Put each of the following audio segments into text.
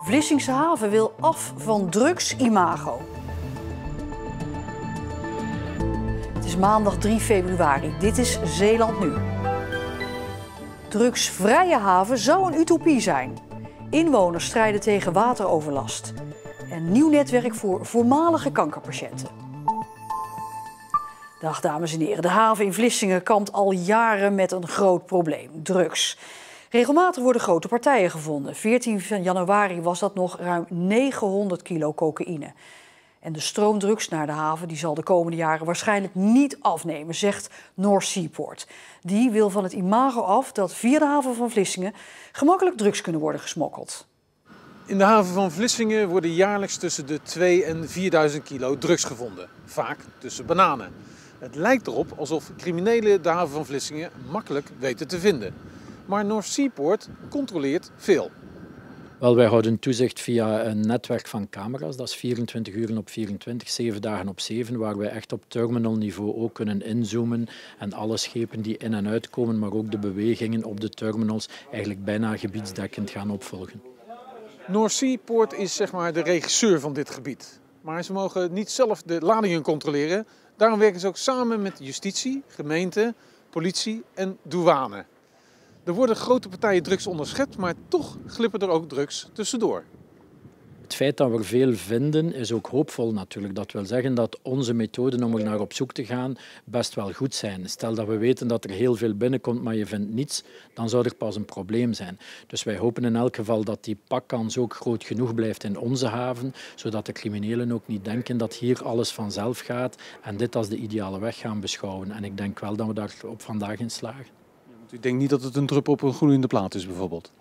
Vlissingse haven wil af van drugsimago. Het is maandag 3 februari. Dit is Zeeland Nu. Drugsvrije haven zou een utopie zijn. Inwoners strijden tegen wateroverlast. En nieuw netwerk voor voormalige kankerpatiënten. Dag dames en heren, de haven in Vlissingen kampt al jaren met een groot probleem: drugs. Regelmatig worden grote partijen gevonden. 14 januari was dat nog ruim 900 kilo cocaïne. En de stroom drugs naar de haven die zal de komende jaren waarschijnlijk niet afnemen, zegt North Seaport. Die wil van het imago af dat via de haven van Vlissingen gemakkelijk drugs kunnen worden gesmokkeld. In de haven van Vlissingen worden jaarlijks tussen de 2 en 4000 kilo drugs gevonden. Vaak tussen bananen. Het lijkt erop alsof criminelen de haven van Vlissingen makkelijk weten te vinden. Maar North Seaport controleert veel. Wel, wij houden toezicht via een netwerk van camera's. Dat is 24 uur op 24, 7 dagen op 7, waar wij echt op terminalniveau ook kunnen inzoomen en alle schepen die in en uitkomen, maar ook de bewegingen op de terminals eigenlijk bijna gebiedsdekkend gaan opvolgen. North Seaport is zeg maar de regisseur van dit gebied. Maar ze mogen niet zelf de ladingen controleren. Daarom werken ze ook samen met justitie, gemeente, politie en douane. Er worden grote partijen drugs onderschept, maar toch glippen er ook drugs tussendoor. Het feit dat we veel vinden is ook hoopvol natuurlijk. Dat wil zeggen dat onze methoden om er naar op zoek te gaan best wel goed zijn. Stel dat we weten dat er heel veel binnenkomt, maar je vindt niets, dan zou er pas een probleem zijn. Dus wij hopen in elk geval dat die pakkans ook groot genoeg blijft in onze haven, zodat de criminelen ook niet denken dat hier alles vanzelf gaat en dit als de ideale weg gaan beschouwen. En ik denk wel dat we daar op vandaag in slagen. U denkt niet dat het een druppel op een gloeiende plaat is bijvoorbeeld?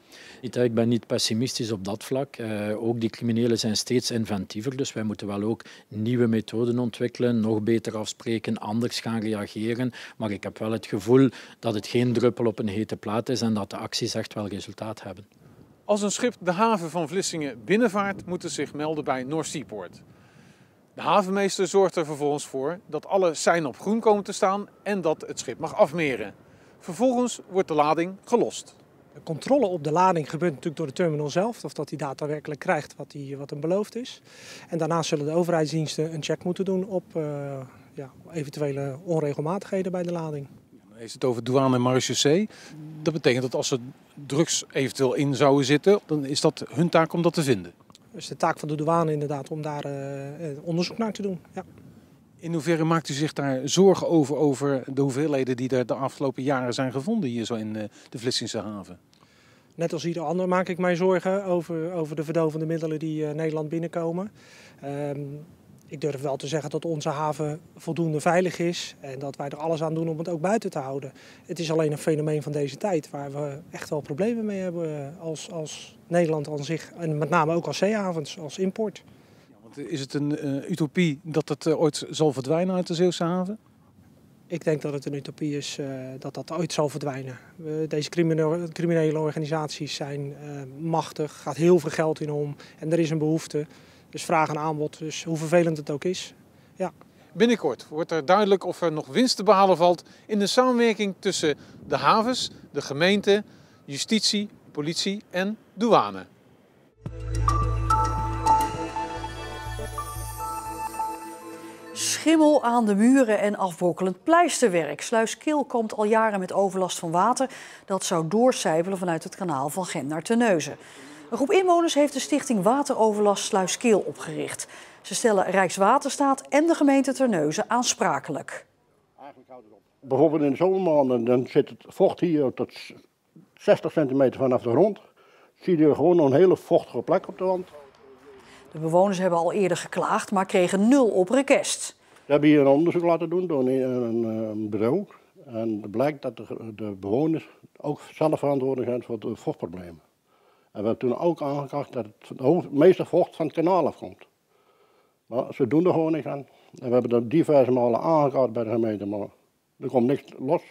Ik ben niet pessimistisch op dat vlak. Ook die criminelen zijn steeds inventiever, dus wij moeten wel ook nieuwe methoden ontwikkelen, nog beter afspreken, anders gaan reageren. Maar ik heb wel het gevoel dat het geen druppel op een hete plaat is en dat de acties echt wel resultaat hebben. Als een schip de haven van Vlissingen binnenvaart, moet het zich melden bij North Seaport. De havenmeester zorgt er vervolgens voor dat alle seinen op groen komen te staan en dat het schip mag afmeren. Vervolgens wordt de lading gelost. De controle op de lading gebeurt natuurlijk door de terminal zelf, of dat hij daadwerkelijk krijgt wat hem beloofd is. En daarna zullen de overheidsdiensten een check moeten doen op eventuele onregelmatigheden bij de lading. Dan heeft het over douane en marechaussee. Dat betekent dat als er drugs eventueel in zouden zitten, dan is dat hun taak om dat te vinden. Dus de taak van de douane inderdaad om daar onderzoek naar te doen. Ja. In hoeverre maakt u zich daar zorgen over de hoeveelheden die er de afgelopen jaren zijn gevonden hier zo in de Vlissingse haven? Net als ieder ander maak ik mij zorgen over de verdovende middelen die Nederland binnenkomen. Ik durf wel te zeggen dat onze haven voldoende veilig is en dat wij er alles aan doen om het ook buiten te houden. Het is alleen een fenomeen van deze tijd waar we echt wel problemen mee hebben als Nederland aan zich en met name ook als zeehavens, als import. Is het een utopie dat het ooit zal verdwijnen uit de Zeeuwse haven? Ik denk dat het een utopie is dat dat ooit zal verdwijnen. Deze criminele organisaties zijn machtig, gaat heel veel geld in om en er is een behoefte. Dus vraag en aanbod, dus hoe vervelend het ook is. Ja. Binnenkort wordt er duidelijk of er nog winst te behalen valt in de samenwerking tussen de havens, de gemeente, justitie, politie en douane. Schimmel aan de muren en afbrokkelend pleisterwerk. Sluiskil kampt al jaren met overlast van water dat zou doorcijpelen vanuit het kanaal van Gent naar Terneuzen. Een groep inwoners heeft de stichting Wateroverlast Sluiskil opgericht. Ze stellen Rijkswaterstaat en de gemeente Terneuzen aansprakelijk. Bijvoorbeeld in de zomermaanden dan zit het vocht hier tot 60 centimeter vanaf de grond. Zie je gewoon een hele vochtige plek op de wand. De bewoners hebben al eerder geklaagd, maar kregen 0 op request. We hebben hier een onderzoek laten doen door een bureau. En het blijkt dat de bewoners ook zelf verantwoordelijk zijn voor de vochtproblemen. En we hebben toen ook aangekaart dat het meeste vocht van het kanaal afkomt. Maar ze doen er gewoon niks aan. En we hebben dat diverse malen aangekaart bij de gemeente, maar er komt niks los.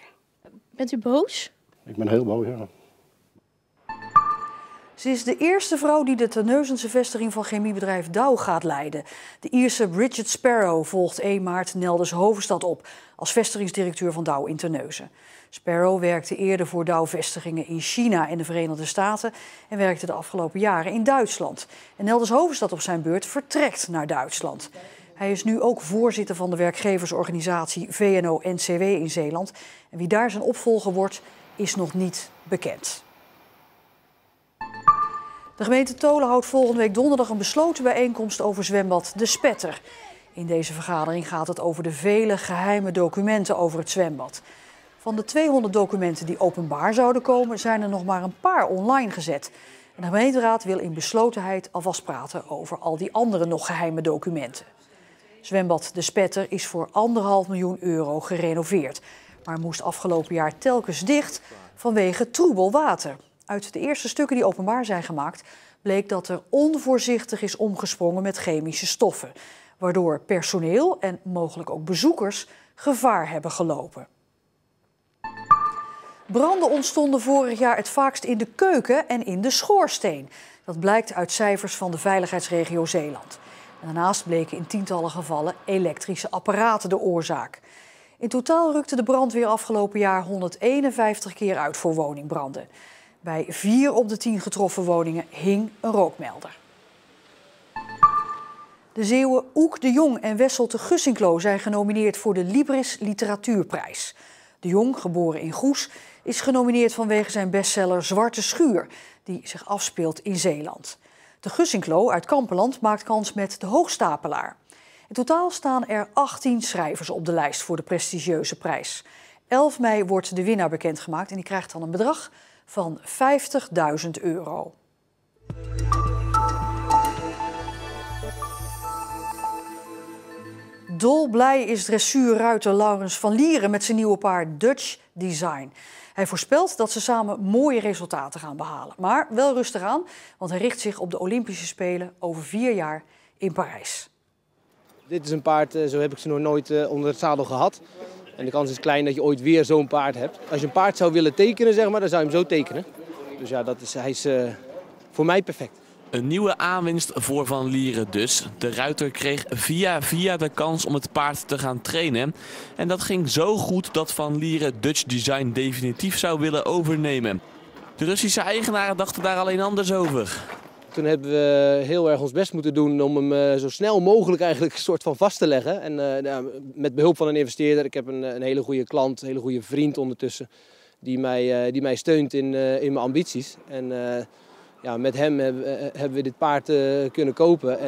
Bent u boos? Ik ben heel boos, ja. Ze is de eerste vrouw die de Terneuzense vestiging van chemiebedrijf Dow gaat leiden. De Ierse Bridget Sparrow volgt 1 maart Nelders Hovenstad op als vestigingsdirecteur van Dow in Terneuzen. Sparrow werkte eerder voor Dow-vestigingen in China en de Verenigde Staten en werkte de afgelopen jaren in Duitsland. En Nelders Hovenstad op zijn beurt vertrekt naar Duitsland. Hij is nu ook voorzitter van de werkgeversorganisatie VNO-NCW in Zeeland. En wie daar zijn opvolger wordt, is nog niet bekend. De gemeente Tholen houdt volgende week donderdag een besloten bijeenkomst over zwembad De Spetter. In deze vergadering gaat het over de vele geheime documenten over het zwembad. Van de 200 documenten die openbaar zouden komen, zijn er nog maar een paar online gezet. En de gemeenteraad wil in beslotenheid alvast praten over al die andere nog geheime documenten. Zwembad De Spetter is voor €1,5 miljoen gerenoveerd, maar moest afgelopen jaar telkens dicht vanwege troebel water. Uit de eerste stukken die openbaar zijn gemaakt bleek dat er onvoorzichtig is omgesprongen met chemische stoffen, waardoor personeel en mogelijk ook bezoekers gevaar hebben gelopen. Branden ontstonden vorig jaar het vaakst in de keuken en in de schoorsteen. Dat blijkt uit cijfers van de veiligheidsregio Zeeland. En daarnaast bleken in tientallen gevallen elektrische apparaten de oorzaak. In totaal rukte de brandweer afgelopen jaar 151 keer uit voor woningbranden. Bij 4 op de 10 getroffen woningen hing een rookmelder. De Zeeuwen Oek de Jong en Wessel te Gussinklo zijn genomineerd voor de Libris Literatuurprijs. De Jong, geboren in Goes, is genomineerd vanwege zijn bestseller Zwarte Schuur, die zich afspeelt in Zeeland. De Gussinklo uit Kampenland maakt kans met De Hoogstapelaar. In totaal staan er 18 schrijvers op de lijst voor de prestigieuze prijs. 11 mei wordt de winnaar bekendgemaakt en die krijgt dan een bedrag van €50.000. Dolblij is dressuurruiter Laurens van Lieren met zijn nieuwe paard Dutch Design. Hij voorspelt dat ze samen mooie resultaten gaan behalen. Maar wel rustig aan, want hij richt zich op de Olympische Spelen over 4 jaar in Parijs. Dit is een paard, zo heb ik ze nog nooit onder het zadel gehad. En de kans is klein dat je ooit weer zo'n paard hebt. Als je een paard zou willen tekenen, zeg maar, dan zou je hem zo tekenen. Dus ja, hij is voor mij perfect. Een nieuwe aanwinst voor Van Lieren dus. De ruiter kreeg via de kans om het paard te gaan trainen. En dat ging zo goed dat Van Lieren Dutch Design definitief zou willen overnemen. De Russische eigenaren dachten daar alleen anders over. Toen hebben we heel erg ons best moeten doen om hem zo snel mogelijk eigenlijk een soort van vast te leggen. En met behulp van een investeerder. Ik heb een hele goede klant, een hele goede vriend ondertussen. Die mij steunt in mijn ambities. En met hem hebben we dit paard kunnen kopen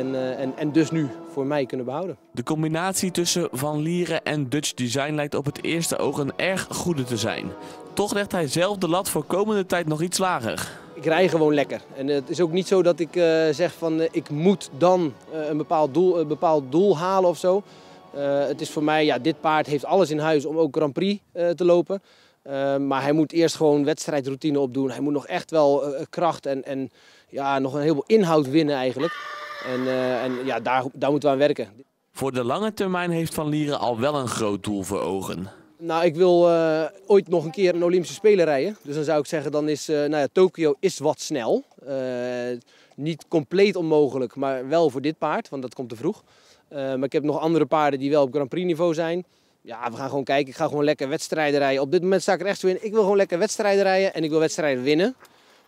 en dus nu voor mij kunnen behouden. De combinatie tussen Van Lieren en Dutch Design lijkt op het eerste oog een erg goede te zijn. Toch legt hij zelf de lat voor komende tijd nog iets lager. Ik rij gewoon lekker. En het is ook niet zo dat ik zeg van ik moet dan een bepaald doel halen of zo. Het is voor mij, dit paard heeft alles in huis om ook Grand Prix te lopen. Maar hij moet eerst gewoon wedstrijdroutine opdoen. Hij moet nog echt wel kracht en nog een heleboel inhoud winnen eigenlijk. Daar moeten we aan werken. Voor de lange termijn heeft Van Lieren al wel een groot doel voor ogen. Nou, ik wil ooit nog een keer een Olympische Spelen rijden. Dus dan zou ik zeggen, dan is Tokio is wat snel. Niet compleet onmogelijk, maar wel voor dit paard, want dat komt te vroeg. Maar ik heb nog andere paarden die wel op Grand Prix niveau zijn. Ja, we gaan gewoon kijken. Ik ga gewoon lekker wedstrijden rijden. Op dit moment sta ik er echt zo in. Ik wil gewoon lekker wedstrijden rijden en ik wil wedstrijden winnen.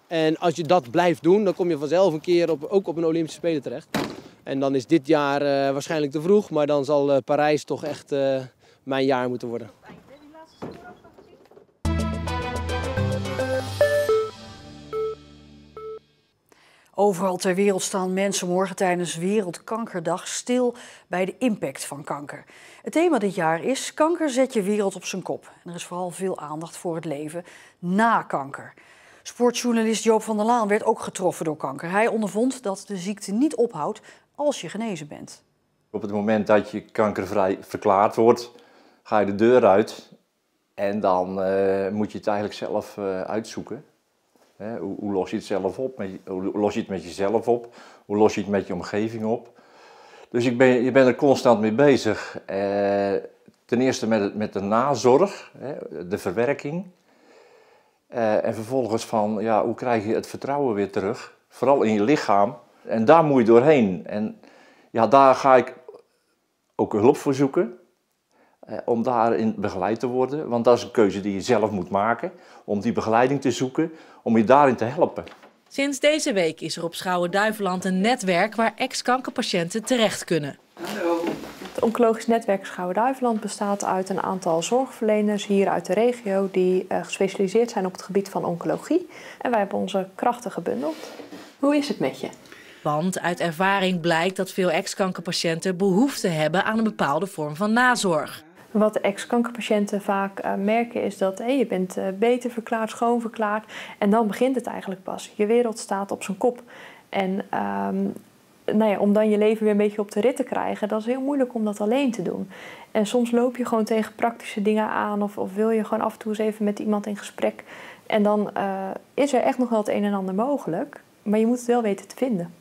En als je dat blijft doen, dan kom je vanzelf een keer ook op een Olympische Spelen terecht. En dan is dit jaar waarschijnlijk te vroeg, maar dan zal Parijs toch echt mijn jaar moeten worden. Overal ter wereld staan mensen morgen tijdens Wereldkankerdag stil bij de impact van kanker. Het thema dit jaar is: kanker zet je wereld op zijn kop. En er is vooral veel aandacht voor het leven na kanker. Sportjournalist Joop van der Laan werd ook getroffen door kanker. Hij ondervond dat de ziekte niet ophoudt als je genezen bent. Op het moment dat je kankervrij verklaard wordt, ga je de deur uit en dan moet je het eigenlijk zelf uitzoeken. Hoe los je het zelf op? Hoe los je het met jezelf op? Hoe los je het met je omgeving op? Dus je bent er constant mee bezig. Ten eerste met de nazorg, de verwerking. En vervolgens van, ja, hoe krijg je het vertrouwen weer terug? Vooral in je lichaam. En daar moet je doorheen. En ja, daar ga ik ook hulp voor zoeken. Om daarin begeleid te worden. Want dat is een keuze die je zelf moet maken. Om die begeleiding te zoeken, om je daarin te helpen. Sinds deze week is er op Schouwen-Duiveland een netwerk waar ex-kankerpatiënten terecht kunnen. Hallo. Het Oncologisch Netwerk Schouwen-Duiveland bestaat uit een aantal zorgverleners hier uit de regio die gespecialiseerd zijn op het gebied van oncologie. En wij hebben onze krachten gebundeld. Hoe is het met je? Want uit ervaring blijkt dat veel ex-kankerpatiënten behoefte hebben aan een bepaalde vorm van nazorg. Wat de ex-kankerpatiënten vaak merken is dat je bent beter verklaard, schoon verklaard. En dan begint het eigenlijk pas. Je wereld staat op zijn kop. En om dan je leven weer een beetje op de rit te krijgen, dat is heel moeilijk om dat alleen te doen. En soms loop je gewoon tegen praktische dingen aan of wil je gewoon af en toe eens even met iemand in gesprek. En dan is er echt nog wel het een en ander mogelijk, maar je moet het wel weten te vinden.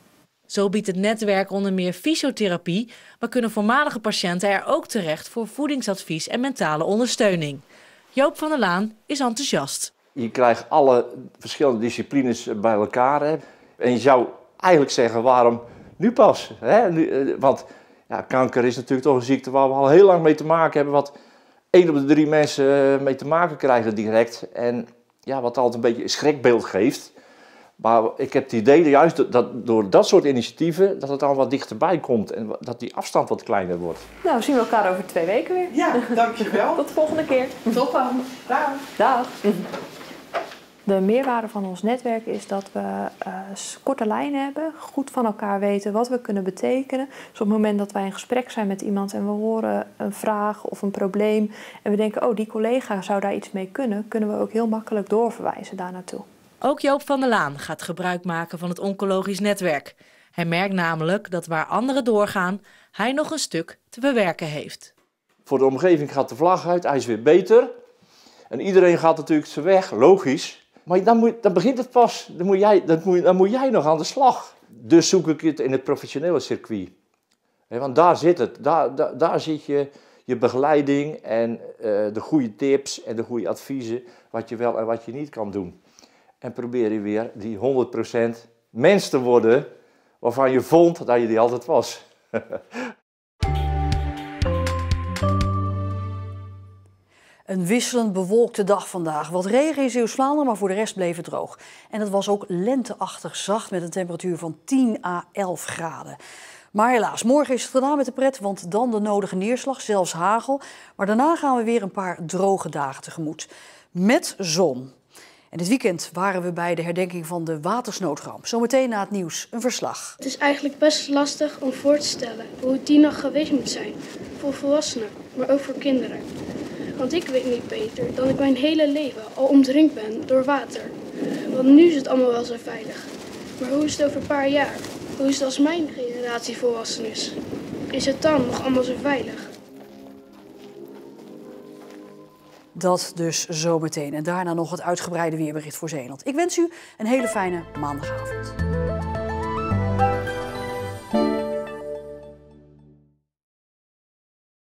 Zo biedt het netwerk onder meer fysiotherapie, maar kunnen voormalige patiënten er ook terecht voor voedingsadvies en mentale ondersteuning. Joop van der Laan is enthousiast. Je krijgt alle verschillende disciplines bij elkaar. Hè? En je zou eigenlijk zeggen, waarom nu pas? Hè? Want ja, kanker is natuurlijk toch een ziekte waar we al heel lang mee te maken hebben. Wat 1 op de 3 mensen mee te maken krijgen direct. En ja, wat altijd een beetje een schrikbeeld geeft. Maar ik heb het idee dat juist door dat soort initiatieven dat het al wat dichterbij komt en dat die afstand wat kleiner wordt. Nou, zien we elkaar over 2 weken weer. Ja, dankjewel. Tot de volgende keer. Tot dan. Dag. Dag. De meerwaarde van ons netwerk is dat we korte lijnen hebben, goed van elkaar weten wat we kunnen betekenen. Dus op het moment dat wij in gesprek zijn met iemand en we horen een vraag of een probleem en we denken, oh, die collega zou daar iets mee kunnen, kunnen we ook heel makkelijk doorverwijzen daar naartoe. Ook Joop van der Laan gaat gebruik maken van het oncologisch netwerk. Hij merkt namelijk dat waar anderen doorgaan, hij nog een stuk te bewerken heeft. Voor de omgeving gaat de vlag uit, hij is weer beter. En iedereen gaat natuurlijk zijn weg, logisch. Maar dan begint het pas, dan moet jij nog aan de slag. Dus zoek ik het in het professionele circuit. Want daar zit het, daar zit je begeleiding en de goede tips en de goede adviezen, wat je wel en wat je niet kan doen. En probeer je weer die 100% mens te worden waarvan je vond dat je die altijd was. Een wisselend bewolkte dag vandaag. Wat regen in Zeeuws-Vlaanderen, maar voor de rest bleef het droog. En het was ook lenteachtig zacht met een temperatuur van 10 à 11 graden. Maar helaas, morgen is het gedaan met de pret, want dan de nodige neerslag, zelfs hagel. Maar daarna gaan we weer een paar droge dagen tegemoet. Met zon. En dit weekend waren we bij de herdenking van de watersnoodramp. Zometeen na het nieuws een verslag. Het is eigenlijk best lastig om voor te stellen hoe het die nacht geweest moet zijn. Voor volwassenen, maar ook voor kinderen. Want ik weet niet beter dan ik mijn hele leven al omringd ben door water. Want nu is het allemaal wel zo veilig. Maar hoe is het over een paar jaar? Hoe is het als mijn generatie volwassen is? Is het dan nog allemaal zo veilig? Dat dus zometeen. En daarna nog het uitgebreide weerbericht voor Zeeland. Ik wens u een hele fijne maandagavond.